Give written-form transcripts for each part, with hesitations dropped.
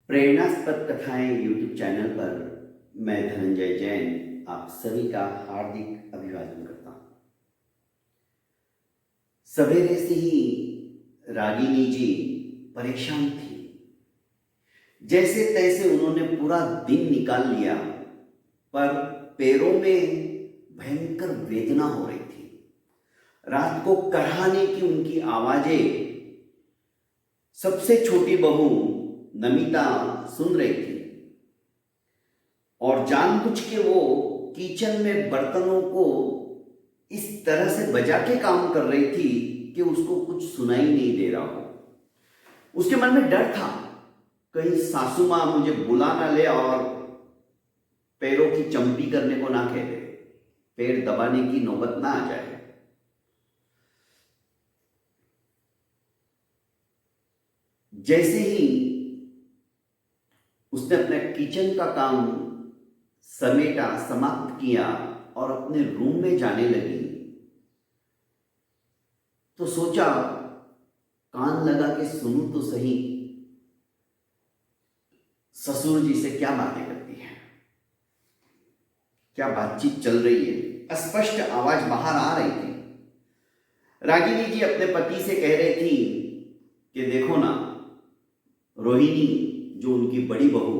प्रेरणास्पद कथाएं YouTube channel पर मैं धनंजय जैन आप सभी का हार्दिक अभिवादन करता हूं। सवेरे से ही रागिनी जी परेशान थी। जैसे तैसे उन्होंने पूरा दिन निकाल लिया, पर पैरों में भयंकर वेदना हो रही थी। रात को कराहने की उनकी आवाजें सबसे छोटी बहू नमिता सुन रही थी और जानबूझ के वो किचन में बर्तनों को इस तरह से बजा के काम कर रही थी कि उसको कुछ सुनाई नहीं दे रहा हो। उसके मन में डर था, कहीं सासू मां मुझे बुला ना ले और पैरों की चंपी करने को ना कह दे, पैर दबाने की नौबत ना आ जाए। जैसे ही उसने अपने किचन का काम समेटा, समाप्त किया और अपने रूम में जाने लगी, तो सोचा कान लगा के सुनूं तो सही, ससुर जी से क्या बातें करती है, क्या बातचीत चल रही है। स्पष्ट आवाज बाहर आ रही थी। रागिनी जी अपने पति से कह रही थी कि देखो ना, रोहिणी जो उनकी बड़ी बहू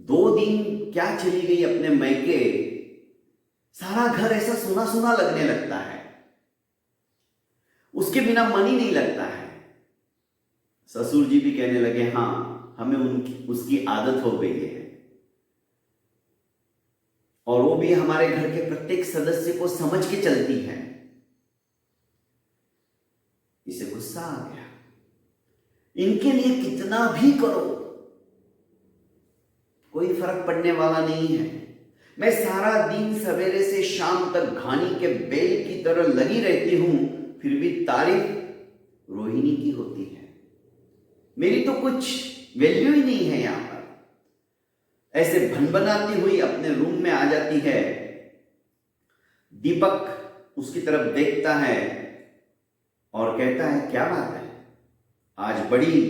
2 दिन क्या चली गई अपने मैके, सारा घर ऐसा सुना सुना लगने लगता है, उसके बिना मन ही नहीं लगता है। ससुर जी भी कहने लगे, हाँ हमें उसकी आदत हो गई है और वो भी हमारे घर के प्रत्येक सदस्य को समझ के चलती है। इसे गुस्सा आ गया। इनके लिए कितना भी करो कोई फर्क पड़ने वाला नहीं है। मैं सारा दिन सवेरे से शाम तक घानी के बेल की तरह लगी रहती हूं, फिर भी तारीफ रोहिणी की होती है, मेरी तो कुछ वैल्यू ही नहीं है। यहां पर ऐसे भनभनाती हुई अपने रूम में आ जाती है। दीपक उसकी तरफ देखता है और कहता है, क्या बात है, आज बड़ी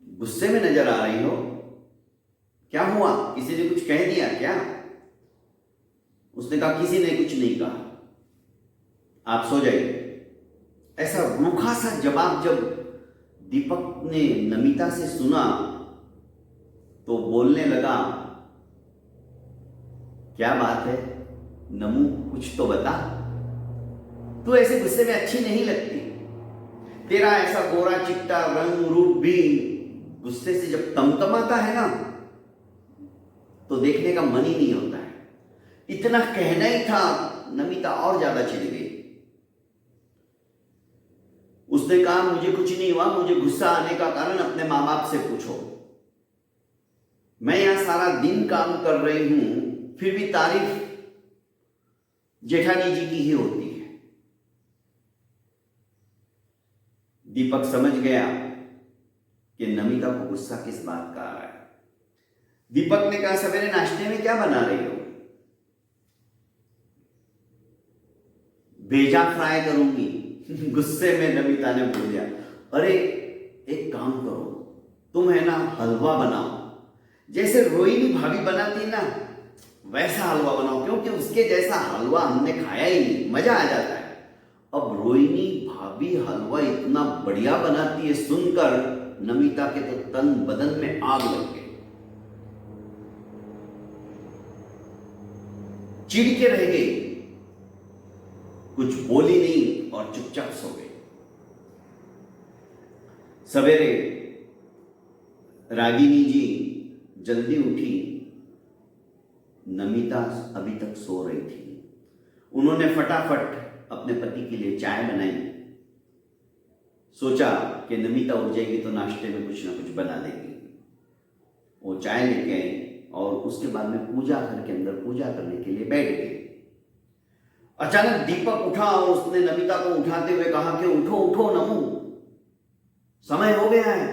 गुस्से में नजर आ रही हो, क्या हुआ, किसी ने कुछ कह दिया क्या? उसने कहा, किसी ने कुछ नहीं कहा, आप सो जाइए। ऐसा रूखा सा जवाब जब दीपक ने नमिता से सुना तो बोलने लगा, क्या बात है नमू, कुछ तो बता, तू ऐसे गुस्से में अच्छी नहीं लगती। तेरा ऐसा गोरा चिट्टा रंग रूप भी गुस्से से जब तमतमाता है ना, तो देखने का मन ही नहीं होता है। इतना कहना ही था, नमिता और ज्यादा चिढ़ गई। उसने कहा, मुझे कुछ नहीं हुआ, मुझे गुस्सा आने का कारण अपने मां बाप से पूछो। मैं यहां सारा दिन काम कर रही हूं, फिर भी तारीफ जेठानी जी की ही होती है। दीपक समझ गया कि नमिता को गुस्सा किस बात का आ रहा है। दीपक ने कहा, सवेरे नाश्ते में क्या बना रही हो? भेजा फ्राई करूंगी। गुस्से में नमिता ने बोल दिया, अरे एक काम करो, तुम है ना हलवा बनाओ, जैसे रोहिणी भाभी बनाती ना वैसा हलवा बनाओ, क्योंकि उसके जैसा हलवा हमने खाया ही नहीं, मजा आ जाता है। अब रोहिणी भाभी हलवा इतना बढ़िया बनाती है, सुनकर नमिता के तो तन बदन में आग लग गई। चिढ़ के रह गई, कुछ बोली नहीं और चुपचाप सो गई। सवेरे रागिनी जी जल्दी उठी। नमिता अभी तक सो रही थी। उन्होंने फटाफट अपने पति के लिए चाय बनाई। सोचा कि नमिता उठ जाएगी तो नाश्ते में कुछ ना कुछ बना देगी। वो चाय लेके आई और उसके बाद में पूजा घर के अंदर पूजा करने के लिए बैठ गए। अचानक दीपक उठा और उसने नमिता को उठाते हुए कहा कि उठो उठो नमू, समय हो गया है,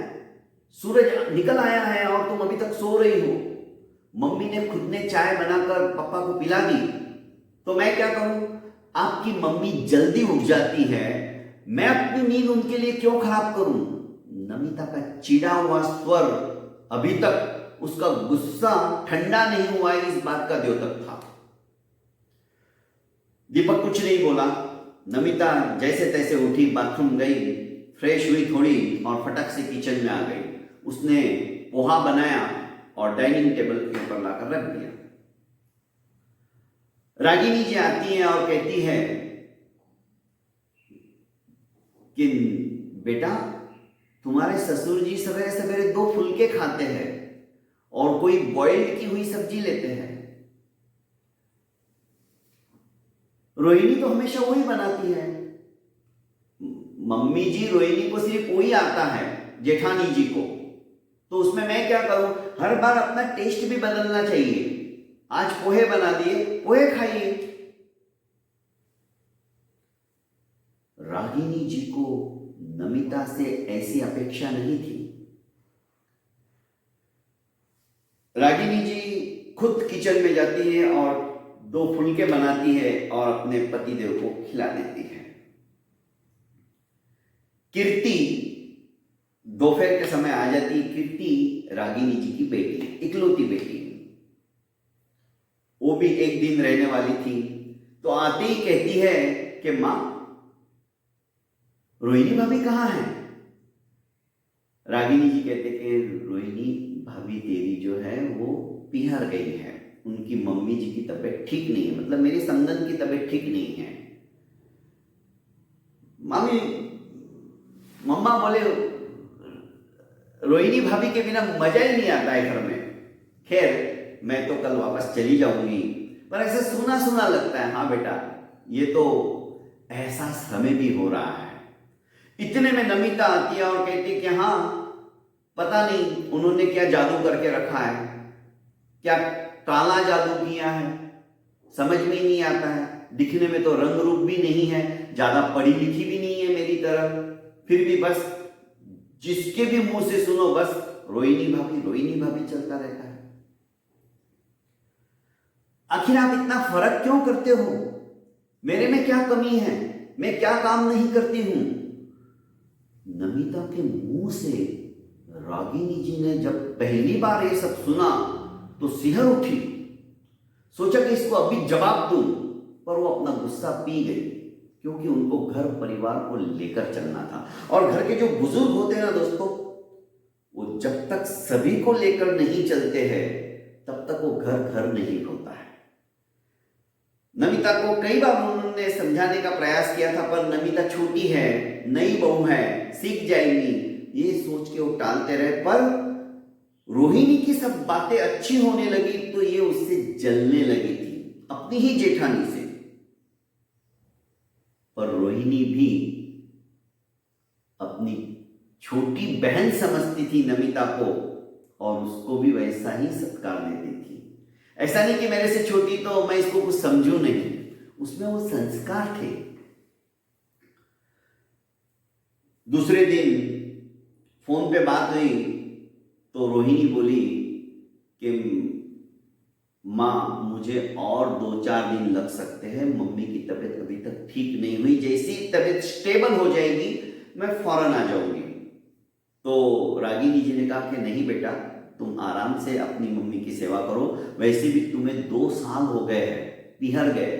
सूरज निकल आया है और तुम अभी तक सो रही हो। मम्मी ने खुद ने चाय बनाकर पापा को पिला दी, तो मैं क्या करूं? आपकी मम्मी जल्दी उठ जाती है, मैं अपनी नींद उनके लिए क्यों खराब करूं? नमिता का चिढ़ा हुआ स्वर अभी तक, उसका गुस्सा ठंडा नहीं हुआ है, इस बात का द्योतक था। दीपक कुछ नहीं बोला। नमिता जैसे तैसे उठी, बाथरूम गई, फ्रेश हुई थोड़ी और फटक से किचन में आ गई। उसने पोहा बनाया और डाइनिंग टेबल के ऊपर लाकर रख दिया। रागिनी जी आती है और कहती है कि बेटा, तुम्हारे ससुर जी सवेरे सवेरे 2 फुलके खाते हैं और कोई बॉइल्ड की हुई सब्जी लेते हैं। रोहिणी तो हमेशा वही बनाती है। मम्मी जी, रोहिणी को सिर्फ वही आता है, जेठानी जी को। तो उसमें मैं क्या करूं? हर बार अपना टेस्ट भी बदलना चाहिए। आज पोहे बना दिए, पोहे खाइए। रागिनी जी को नमिता से ऐसी अपेक्षा नहीं थी। रागिनी जी खुद किचन में जाती है और 2 फुलके बनाती है और अपने पतिदेव को खिला देती है। कीर्ति दोपहर के समय आ जाती है। कीर्ति रागिनी जी की बेटी, इकलौती बेटी, वो भी एक दिन रहने वाली थी। तो आते ही कहती है कि मां, रोहिणी भाभी कहाँ है? रागिनी जी कहते कि रोहिणी भाभी तेरी जो है वो पिहर गई है, उनकी मम्मी जी की तबीयत ठीक नहीं है, मतलब मेरी संगन की तबीयत ठीक नहीं है। मामी, मम्मा बोले रोहिणी भाभी के बिना मजा ही नहीं आता है घर में। खैर, मैं तो कल वापस चली जाऊंगी, पर ऐसे सुना सुना लगता है। हाँ बेटा, ये तो एहसास हमें भी हो रहा है। इतने में नमिता आती है और कहती है कि हाँ, पता नहीं उन्होंने क्या जादू करके रखा है, क्या काला जादू किया है, समझ में ही नहीं आता है। दिखने में तो रंग रूप भी नहीं है, ज्यादा पढ़ी लिखी भी नहीं है मेरी तरह, फिर भी बस जिसके भी मुंह से सुनो बस रोहिणी भाभी चलता रहता है। आखिर आप इतना फर्क क्यों करते हो? मेरे में क्या कमी है? मैं क्या काम नहीं करती हूं? नमिता के मुंह से रागिनी जी ने जब पहली बार ये सब सुना तो सिहर उठी। सोचा कि इसको अभी जवाब दूं, पर वो अपना गुस्सा पी गई, क्योंकि उनको घर परिवार को लेकर चलना था। और घर के जो बुजुर्ग होते हैं ना दोस्तों, वो जब तक सभी को लेकर नहीं चलते हैं तब तक वो घर नहीं होता है। नमिता को कई बार उन्होंने समझाने का प्रयास किया था, पर नमिता छोटी है, नई बहू है, सीख जाएंगी, ये सोच के वो टालते रहे। पर रोहिणी की सब बातें अच्छी होने लगी तो ये उससे जलने लगी थी, अपनी ही जेठानी से। पर रोहिणी भी अपनी छोटी बहन समझती थी नमिता को, और उसको भी वैसा ही सत्कार देती थी। ऐसा नहीं कि मेरे से छोटी तो मैं इसको कुछ समझू नहीं, उसमें वो संस्कार थे। दूसरे दिन फोन पे बात हुई तो रोहिणी बोली कि माँ, मुझे और 2-4 दिन लग सकते हैं, मम्मी की तबीयत अभी तक ठीक नहीं हुई, जैसी तबीयत स्टेबल हो जाएगी मैं फौरन आ जाऊंगी। तो रागिनी जी ने कहा कि नहीं बेटा, तुम आराम से अपनी मम्मी की सेवा करो, वैसे भी तुम्हें 2 साल हो गए हैं, पिहर गए,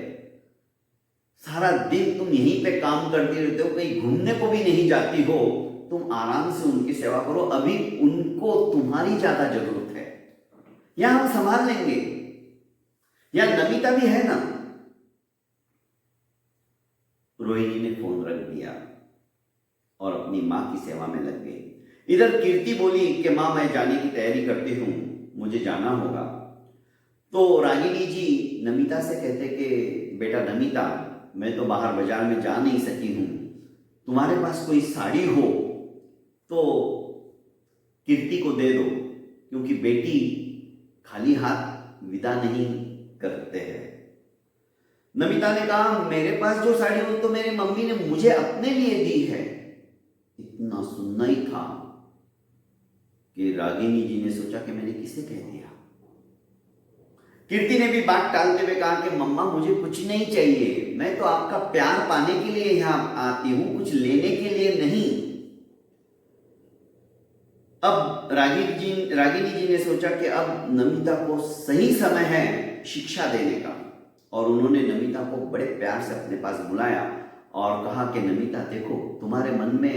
सारा दिन तुम यहीं पे काम करती रहते हो, कहीं घूमने को भी नहीं जाती हो, तुम आराम से उनकी सेवा करो, अभी उनको तुम्हारी ज्यादा जरूरत है, या हम संभाल लेंगे, या नमिता भी है ना। रोहिणी ने फोन रख दिया और अपनी मां की सेवा में लग गई। इधर कीर्ति बोली कि मां, मैं जाने की तैयारी करती हूं, मुझे जाना होगा। तो रागिनी जी नमिता से कहते कि बेटा नमिता, मैं तो बाहर बाजार में जा नहीं सकी हूं, तुम्हारे पास कोई साड़ी हो तो कीर्ति को दे दो, क्योंकि बेटी खाली हाथ विदा नहीं करते हैं। नमिता ने कहा, मेरे पास जो साड़ी हो तो मेरी मम्मी ने मुझे अपने लिए दी है। इतना सुनना ही था कि रागिनी जी ने सोचा कि मैंने किसे कह दिया। कीर्ति ने भी बात टालते हुए कहा कि मम्मा, मुझे कुछ नहीं चाहिए, मैं तो आपका प्यार पाने के लिए यहां आती हूं, कुछ लेने के लिए नहीं। अब रागिनी जी ने सोचा कि अब नमिता को सही समय है शिक्षा देने का, और उन्होंने नमिता को बड़े प्यार से अपने पास बुलाया और कहा कि नमिता देखो, तुम्हारे मन में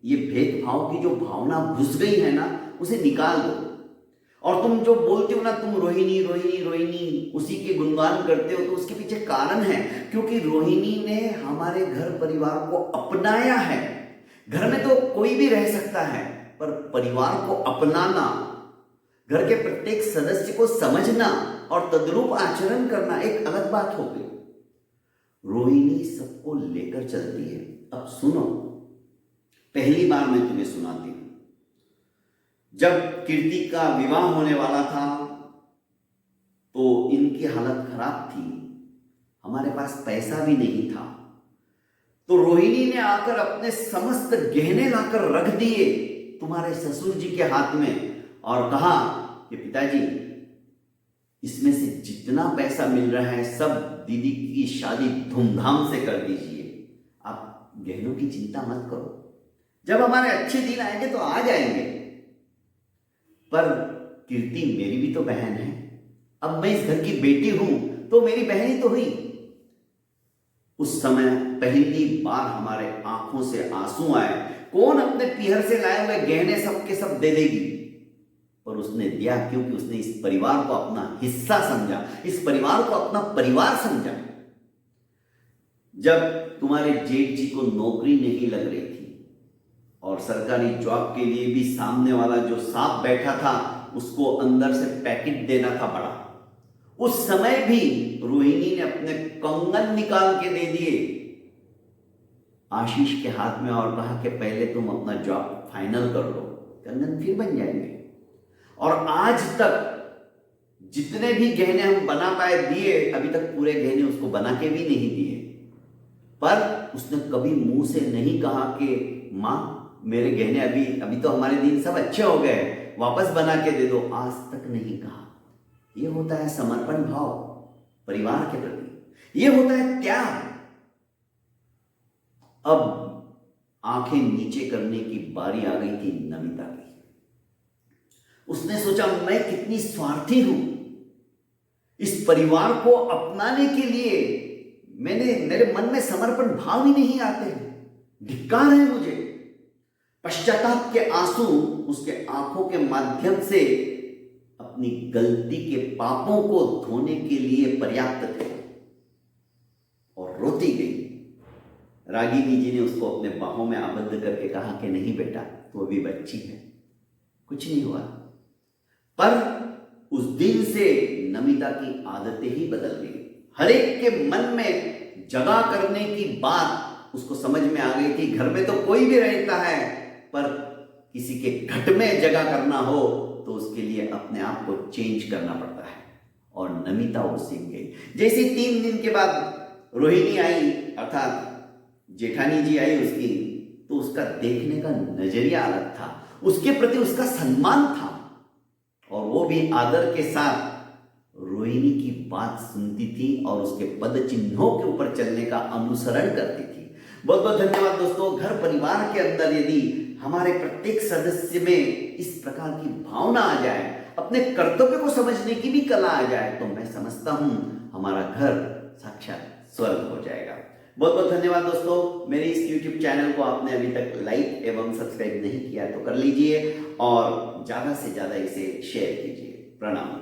ये भेदभाव की जो भावना घुस गई है ना, उसे निकाल दो। और तुम जो बोलते हो ना, तुम रोहिणी रोहिणी रोहिणी उसी के गुणगान करते हो, तो उसके पीछे कारण है, क्योंकि रोहिणी ने हमारे घर परिवार को अपनाया है। घर में तो कोई भी रह सकता है, पर परिवार को अपनाना, घर के प्रत्येक सदस्य को समझना और तद्रूप आचरण करना एक अलग बात हो गई। रोहिणी सबको लेकर चलती है। अब सुनो, पहली बार मैं तुम्हें सुनाती हूं। जब कीर्ति का विवाह होने वाला था तो इनकी हालत खराब थी, हमारे पास पैसा भी नहीं था, तो रोहिणी ने आकर अपने समस्त गहने लाकर रख दिए तुम्हारे ससुर जी के हाथ में और कहा कि पिताजी, इसमें से जितना पैसा मिल रहा है सब दीदी की शादी धूमधाम से कर दीजिए, आप गहनों की चिंता मत करो, जब हमारे अच्छे दिन आएंगे तो आ जाएंगे। पर कीर्ति मेरी भी तो बहन है, अब मैं इस घर की बेटी हूं तो मेरी बहन ही तो हुई। उस समय पहली बार हमारे आंखों से आंसू आए। कौन अपने पीहर से लाए हुए गहने सबके सब दे देगी, पर उसने दिया क्योंकि उसने इस परिवार को अपना हिस्सा समझा, इस परिवार को अपना परिवार समझा। जब तुम्हारे जेठ जी को नौकरी नहीं लग रही थी और सरकारी जॉब के लिए भी सामने वाला जो सांप बैठा था उसको अंदर से पैकेट देना था बड़ा, उस समय भी रोहिणी ने अपने कंगन निकाल के दे दिए आशीष के हाथ में और कहा कि पहले तुम अपना जॉब फाइनल कर लो, कंगन फिर बन जाएंगे। और आज तक जितने भी गहने हम बना पाए दिए, अभी तक पूरे गहने उसको बना के भी नहीं दिए, पर उसने कभी मुंह से नहीं कहा कि मां मेरे गहने अभी तो हमारे दिन सब अच्छे हो गए, वापस बना के दे दो, आज तक नहीं कहा। यह होता है समर्पण भाव परिवार के प्रति, यह होता है त्याग। अब आंखें नीचे करने की बारी आ गई थी नमिता की। उसने सोचा मैं कितनी स्वार्थी हूं, इस परिवार को अपनाने के लिए मेरे मन में समर्पण भाव ही नहीं आते, धिक्कार है मुझे। पश्चाताप के आंसू उसके आंखों के माध्यम से अपनी गलती के पापों को धोने के लिए पर्याप्त थे और रोती गई। रागिनी जी ने उसको अपने बाहों में आबद्ध करके कहा कि नहीं बेटा, तू अभी बच्ची है, कुछ नहीं हुआ। पर उस दिन से नमिता की आदतें ही बदल गई। हर एक के मन में जगह करने की बात उसको समझ में आ गई थी। घर में तो कोई भी रहता है, पर किसी के घट में जगह करना हो तो उसके लिए अपने आप को चेंज करना पड़ता है, और नमिता वो सीख गई। जैसे 3 दिन के बाद रोहिणी आई, अर्थात जेठानी जी आई उसकी, तो उसका देखने का नजरिया अलग था, उसके प्रति उसका सम्मान था, और वो भी आदर के साथ रोहिणी की बात सुनती थी और उसके पद चिन्हों के ऊपर चलने का अनुसरण करती थी। बहुत बहुत धन्यवाद दोस्तों। घर परिवार के अंदर यदि हमारे प्रत्येक सदस्य में इस प्रकार की भावना आ जाए, अपने कर्तव्य को समझने की भी कला आ जाए, तो मैं समझता हूं हमारा घर साक्षात स्वर्ग हो जाएगा। बहुत बहुत धन्यवाद दोस्तों। मेरे इस YouTube चैनल को आपने अभी तक लाइक एवं सब्सक्राइब नहीं किया तो कर लीजिए और ज़्यादा से ज़्यादा इसे शेयर कीजिए। प्रणाम।